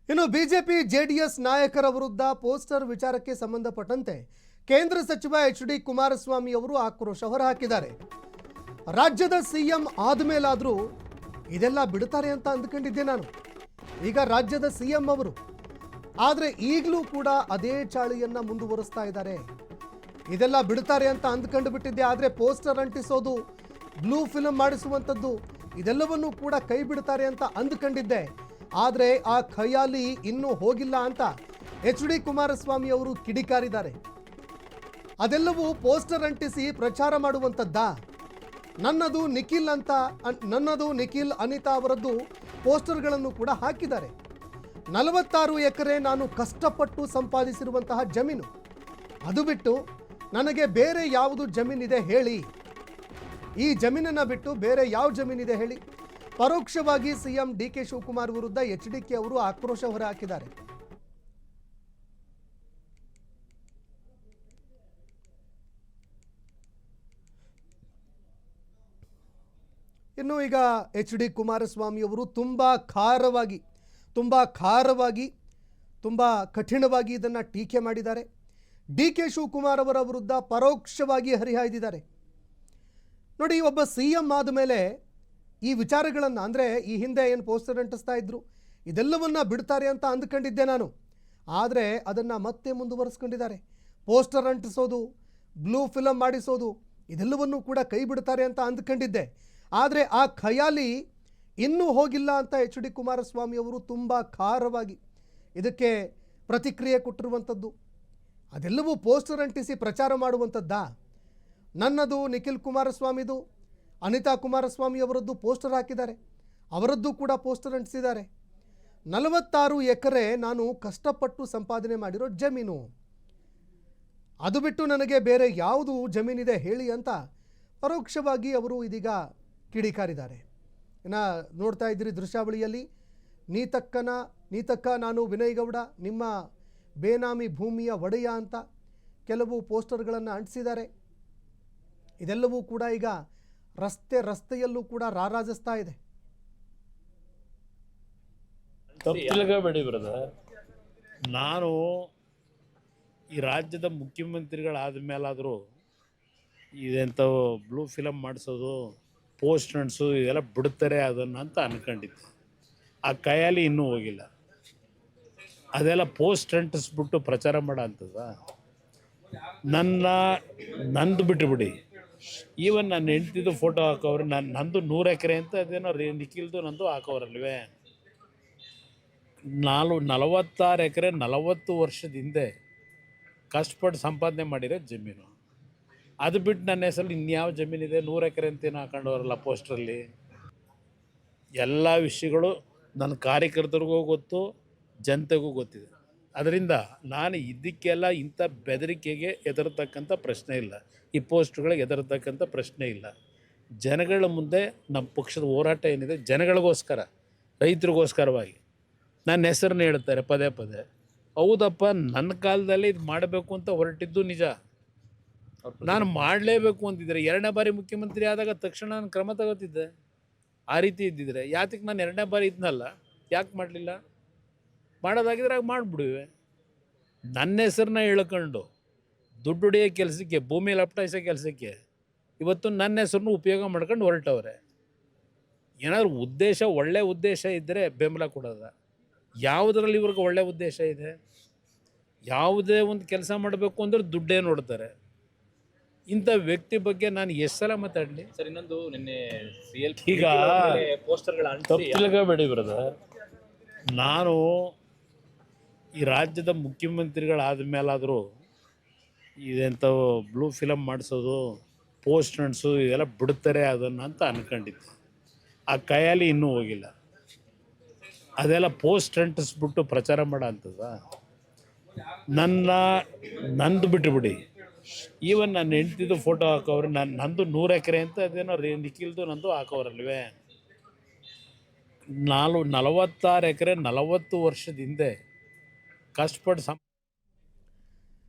ಇನ್ನು BJP JDS ನಾಯಕರ ವಿರುದ್ಧ ಪೋಸ್ಟರ್ ವಿಚಾರಕ್ಕೆ ಸಂಬಂಧಪಟ್ಟಂತೆ ಕೇಂದ್ರ ಸಚಿವ ಎಚ್.ಡಿ. ಕುಮಾರಸ್ವಾಮಿ ಅವರು ಆಕ್ರೋಶ ಹೊರಹಾಕಿದ್ದಾರೆ. ರಾಜ್ಯದ ಸಿಎಂ ಆದಮೇಲಾದರೂ ಇದೆಲ್ಲ ಬಿಡುತ್ತಾರೆ ಅಂತ ಅಂದುಕೊಂಡಿದ್ದೆ ನಾನು. ಈಗ ರಾಜ್ಯದ ಸಿಎಂ ಅವರು, ಆದರೆ ಈಗಲೂ ಕೂಡ ಅದೇ ಚಾಳಿಯನ್ನ ಮುಂದುವರಿಸ್ತಾ ಇದ್ದಾರೆ. ಇದೆಲ್ಲ ಬಿಡುತ್ತಾರೆ ಅಂತ ಅಂದ್ಕೊಂಡು ಬಿಟ್ಟಿದ್ದೆ, ಆದರೆ ಪೋಸ್ಟರ್ ಅಂಟಿಸೋದು, ಬ್ಲೂ ಫಿಲ್ಮ್ ಮಾಡಿಸುವಂಥದ್ದು ಇದೆಲ್ಲವನ್ನೂ ಕೂಡ ಕೈ ಬಿಡುತ್ತಾರೆ ಅಂತ ಅಂದುಕೊಂಡಿದ್ದೆ. ಆದರೆ ಆ ಖಯಾಲಿ ಇನ್ನೂ ಹೋಗಿಲ್ಲ ಅಂತ ಎಚ್.ಡಿ. ಕುಮಾರಸ್ವಾಮಿ ಅವರು ಕಿಡಿಕಾರಿದ್ದಾರೆ. ಅದೆಲ್ಲವೂ ಪೋಸ್ಟರ್ ಅಂಟಿಸಿ ಪ್ರಚಾರ ಮಾಡುವಂಥದ್ದಾ? ನನ್ನದು ನಿಖಿಲ್ ಅನಿತಾ ಅವರದ್ದು ಪೋಸ್ಟರ್ಗಳನ್ನು ಕೂಡ ಹಾಕಿದ್ದಾರೆ. 46 ಎಕರೆ ನಾನು ಕಷ್ಟಪಟ್ಟು ಸಂಪಾದಿಸಿರುವಂತಹ ಜಮೀನು, ಅದು ಬಿಟ್ಟು ನನಗೆ ಬೇರೆ ಯಾವುದು ಜಮೀನಿದೆ ಹೇಳಿ? ಈ ಜಮೀನನ್ನು ಬಿಟ್ಟು ಬೇರೆ ಯಾವ ಜಮೀನಿದೆ ಹೇಳಿ? ಪರೋಕ್ಷವಾಗಿ ಸಿಎಂ ಡಿ.ಕೆ. ಶಿವಕುಮಾರ್ ವಿರುದ್ಧ ಎಚ್.ಡಿ.ಕೆ. ಅವರು ಆಕ್ರೋಶ ಹೊರಹಾಕಿದ್ದಾರೆ. ಇನ್ನು ಈಗ ಎಚ್.ಡಿ. ಕುಮಾರಸ್ವಾಮಿ ಅವರು ತುಂಬಾ ಖಾರವಾಗಿ ತುಂಬ ಕಠಿಣವಾಗಿ ಇದನ್ನು ಟೀಕೆ ಮಾಡಿದ್ದಾರೆ. ಡಿ.ಕೆ. ಶಿವಕುಮಾರ್ ಅವರ ವಿರುದ್ಧ ಪರೋಕ್ಷವಾಗಿ ಹರಿಹಾಯ್ದಿದ್ದಾರೆ. ನೋಡಿ, ಒಬ್ಬ ಸಿಎಂ ಆದ ಮೇಲೆ ಈ ವಿಚಾರಗಳನ್ನು, ಅಂದರೆ ಈ ಹಿಂದೆ ಏನು ಪೋಸ್ಟರ್ ಅಂಟಿಸ್ತಾ ಇದ್ರು ಇದೆಲ್ಲವನ್ನ ಬಿಡ್ತಾರೆ ಅಂತ ಅಂದ್ಕೊಂಡಿದ್ದೆ ನಾನು, ಆದರೆ ಅದನ್ನು ಮತ್ತೆ ಮುಂದುವರಿಸ್ಕೊಂಡಿದ್ದಾರೆ. ಪೋಸ್ಟರ್ ಅಂಟಿಸೋದು, ಬ್ಲೂ ಫಿಲಮ್ ಮಾಡಿಸೋದು ಇದೆಲ್ಲವನ್ನೂ ಕೂಡ ಕೈ ಬಿಡ್ತಾರೆ ಅಂತ ಅಂದ್ಕೊಂಡಿದ್ದೆ, ಆದರೆ ಆ ಖಯಾಲಿ ಇನ್ನೂ ಹೋಗಿಲ್ಲ ಅಂತ ಎಚ್.ಡಿ. ಕುಮಾರಸ್ವಾಮಿ ಅವರು ತುಂಬ ಖಾರವಾಗಿ ಇದಕ್ಕೆ ಪ್ರತಿಕ್ರಿಯೆ ಕೊಟ್ಟಿರುವಂಥದ್ದು. ಅದೆಲ್ಲವೂ ಪೋಸ್ಟರ್ ಅಂಟಿಸಿ ಪ್ರಚಾರ ಮಾಡುವಂಥದ್ದಾ? ನನ್ನದು, ನಿಖಿಲ್ ಕುಮಾರಸ್ವಾಮಿದು, ಅನಿತಾ ಕುಮಾರಸ್ವಾಮಿ ಅವರದ್ದು ಪೋಸ್ಟರ್ ಹಾಕಿದ್ದಾರೆ, ಅವರದ್ದು ಕೂಡ ಪೋಸ್ಟರ್ ಅಂಟಿಸಿದ್ದಾರೆ. 46 ಎಕರೆ ನಾನು ಕಷ್ಟಪಟ್ಟು ಸಂಪಾದನೆ ಮಾಡಿರೋ ಜಮೀನು, ಅದು ಬಿಟ್ಟು ನನಗೆ ಬೇರೆ ಯಾವುದು ಜಮೀನಿದೆ ಹೇಳಿ ಅಂತ ಪರೋಕ್ಷವಾಗಿ ಅವರು ಇದೀಗ ಕಿಡಿಕಾರಿದ್ದಾರೆ. ಇನ್ನು ನೋಡ್ತಾ ಇದ್ದೀರಿ ದೃಶ್ಯಾವಳಿಯಲ್ಲಿ, ನೀತಕ್ಕ ನಾನು ವಿನಯ್ ಗೌಡ ನಿಮ್ಮ ಬೇನಾಮಿ ಭೂಮಿಯ ಒಡೆಯ ಅಂತ ಕೆಲವು ಪೋಸ್ಟರ್ಗಳನ್ನು ಅಂಟಿಸಿದ್ದಾರೆ. ಇದೆಲ್ಲವೂ ಕೂಡ ಈಗ ರಸ್ತೆಯಲ್ಲೂ ಕೂಡ ರಾರಾಜಿಸ್ತಾ ಇದೆ. ತಪ್ಪಿಲ್ಲಬೇಡಿ ಬ್ರದರ್, ನಾನು ಈ ರಾಜ್ಯದ ಮುಖ್ಯಮಂತ್ರಿಗಳಾದ ಮೇಲಾದರೂ ಇದೆಂಥವು ಬ್ಲೂ ಫಿಲಮ್ ಮಾಡಿಸೋದು, ಪೋಸ್ಟ್ ಅಂಟಿಸೋದು ಇದೆಲ್ಲ ಬಿಡ್ತಾರೆ ಅದನ್ನು ಅಂತ ಅಂದ್ಕೊಂಡಿದ್ದೆ. ಆ ಕೈಯಲ್ಲಿ ಇನ್ನೂ ಹೋಗಿಲ್ಲ. ಅದೆಲ್ಲ ಪೋಸ್ಟ್ ಅಂಟಿಸ್ಬಿಟ್ಟು ಪ್ರಚಾರ ಮಾಡೋ ಅಂಥದ್ದ? ನಂದು ಬಿಟ್ಟುಬಿಡಿ, ಈವನ್ ನನ್ನ ಹೆಂಡ್ತಿದ್ದು ಫೋಟೋ ಹಾಕೋರು, ನಂದು 100 ಎಕರೆ ಅಂತ ಅದೇನೋ ನಿಖಿಲ್ದು ನಂದು ಹಾಕೋರಲ್ವೇ. 46 ಎಕರೆ 40 ವರ್ಷದ ಹಿಂದೆ ಕಷ್ಟಪಟ್ಟು ಸಂಪಾದನೆ ಮಾಡಿರೋ ಜಮೀನು, ಅದು ಬಿಟ್ಟು ನನ್ನ ಹೆಸರಲ್ಲಿ ಇನ್ಯಾವ ಜಮೀನಿದೆ? 100 ಎಕರೆ ಅಂತೇನು ಹಾಕೊಂಡವರಲ್ಲ ಪೋಸ್ಟ್ರಲ್ಲಿ. ಎಲ್ಲ ವಿಷಯಗಳು ನನ್ನ ಕಾರ್ಯಕರ್ತರಿಗೂ ಗೊತ್ತು, ಜನತೆಗೂ ಗೊತ್ತಿದೆ. ಅದರಿಂದ ನಾನು ಇದಕ್ಕೆಲ್ಲ ಇಂಥ ಬೆದರಿಕೆಗೆ ಹೆದರ್ತಕ್ಕಂಥ ಪ್ರಶ್ನೆ ಇಲ್ಲ, ಈ ಪೋಸ್ಟ್ಗಳಿಗೆ ಹೆದರ್ತಕ್ಕಂಥ ಪ್ರಶ್ನೆ ಇಲ್ಲ. ಜನಗಳ ಮುಂದೆ ನಮ್ಮ ಪಕ್ಷದ ಹೋರಾಟ ಏನಿದೆ ಜನಗಳಿಗೋಸ್ಕರ, ರೈತರಿಗೋಸ್ಕರವಾಗಿ ನನ್ನ ಹೆಸರನ್ನ ಹೇಳ್ತಾರೆ ಪದೇ ಪದೇ. ಹೌದಪ್ಪ, ನನ್ನ ಕಾಲದಲ್ಲಿ ಇದು ಮಾಡಬೇಕು ಅಂತ ಹೊರಟಿದ್ದು ನಿಜ, ನಾನು ಮಾಡಲೇಬೇಕು ಅಂತಿದ್ದರೆ 2ನೇ ಬಾರಿ ಮುಖ್ಯಮಂತ್ರಿ ಆದಾಗ ತಕ್ಷಣ ನಾನು ಕ್ರಮ ತಗೋತಿದ್ದೆ. ಆ ರೀತಿ ಇದ್ದಿದ್ರೆ ಯಾತಕ್ಕೆ ನಾನು 2ನೇ ಬಾರಿ ಇದ್ನಲ್ಲ, ಯಾಕೆ ಮಾಡಲಿಲ್ಲ? ಮಾಡೋದಾಗಿದ್ರೆ ಆಗ ಮಾಡಿಬಿಡುವೆ. ನನ್ನ ಹೆಸರನ್ನ ಹೇಳ್ಕೊಂಡು ದುಡ್ಡು ಹೊಡೆಯೋ ಕೆಲಸಕ್ಕೆ, ಭೂಮಿ ಲಪಟಾಯಿಸೋ ಕೆಲಸಕ್ಕೆ ಇವತ್ತು ನನ್ನ ಹೆಸರನ್ನು ಉಪಯೋಗ ಮಾಡ್ಕೊಂಡು ಹೊರಟವ್ರೆ. ಏನಾದರೂ ಉದ್ದೇಶ, ಒಳ್ಳೆ ಉದ್ದೇಶ ಇದ್ದರೆ ಬೆಂಬಲ ಕೊಡೋದ? ಯಾವುದರಲ್ಲಿ ಇವ್ರಿಗೆ ಒಳ್ಳೆ ಉದ್ದೇಶ ಇದೆ? ಯಾವುದೇ ಒಂದು ಕೆಲಸ ಮಾಡಬೇಕು ಅಂದ್ರೆ ದುಡ್ಡೇ ನೋಡ್ತಾರೆ. ಇಂಥ ವ್ಯಕ್ತಿ ಬಗ್ಗೆ ನಾನು ಎಷ್ಟು ಸಲ ಮಾತಾಡಲಿ ಸರ್? ಇನ್ನೊಂದು ನಿನ್ನೆ ಈಗ ತಪ್ಪಿಲ್ಲಬೇಡಿ ಬ್ರದರ್, ನಾನು ಈ ರಾಜ್ಯದ ಮುಖ್ಯಮಂತ್ರಿಗಳಾದ ಮೇಲಾದರೂ ಇದೆಂಥವು ಬ್ಲೂ ಫಿಲಮ್ ಮಾಡಿಸೋದು, ಪೋಸ್ಟ್ ಅಂಟಿಸೋದು ಇದೆಲ್ಲ ಬಿಡ್ತಾರೆ ಅದನ್ನು ಅಂತ ಅಂದ್ಕೊಂಡಿದ್ದೆ. ಆ ಕೈಯಲ್ಲಿ ಇನ್ನೂ ಹೋಗಿಲ್ಲ. ಅದೆಲ್ಲ ಪೋಸ್ಟ್ ಅಂಟಿಸ್ಬಿಟ್ಟು ಪ್ರಚಾರ ಮಾಡೋ ಅಂಥದ್ದ? ನಂದು ಬಿಟ್ಟುಬಿಡಿ, ಈವನ್ ನನ್ನ ಹೆಂಡ್ತಿದ್ದು ಫೋಟೋ ಹಾಕೋರು, ನಂದು 100 ಎಕರೆ ಅಂತ ಅದೇನೋ ನಿಖಿಲ್ದು ನಂದು ಹಾಕೋರಲ್ವೇ. 46 ಎಕರೆ 40 ವರ್ಷದ ಹಿಂದೆ ಕಷ್ಟಪಟ್ಟು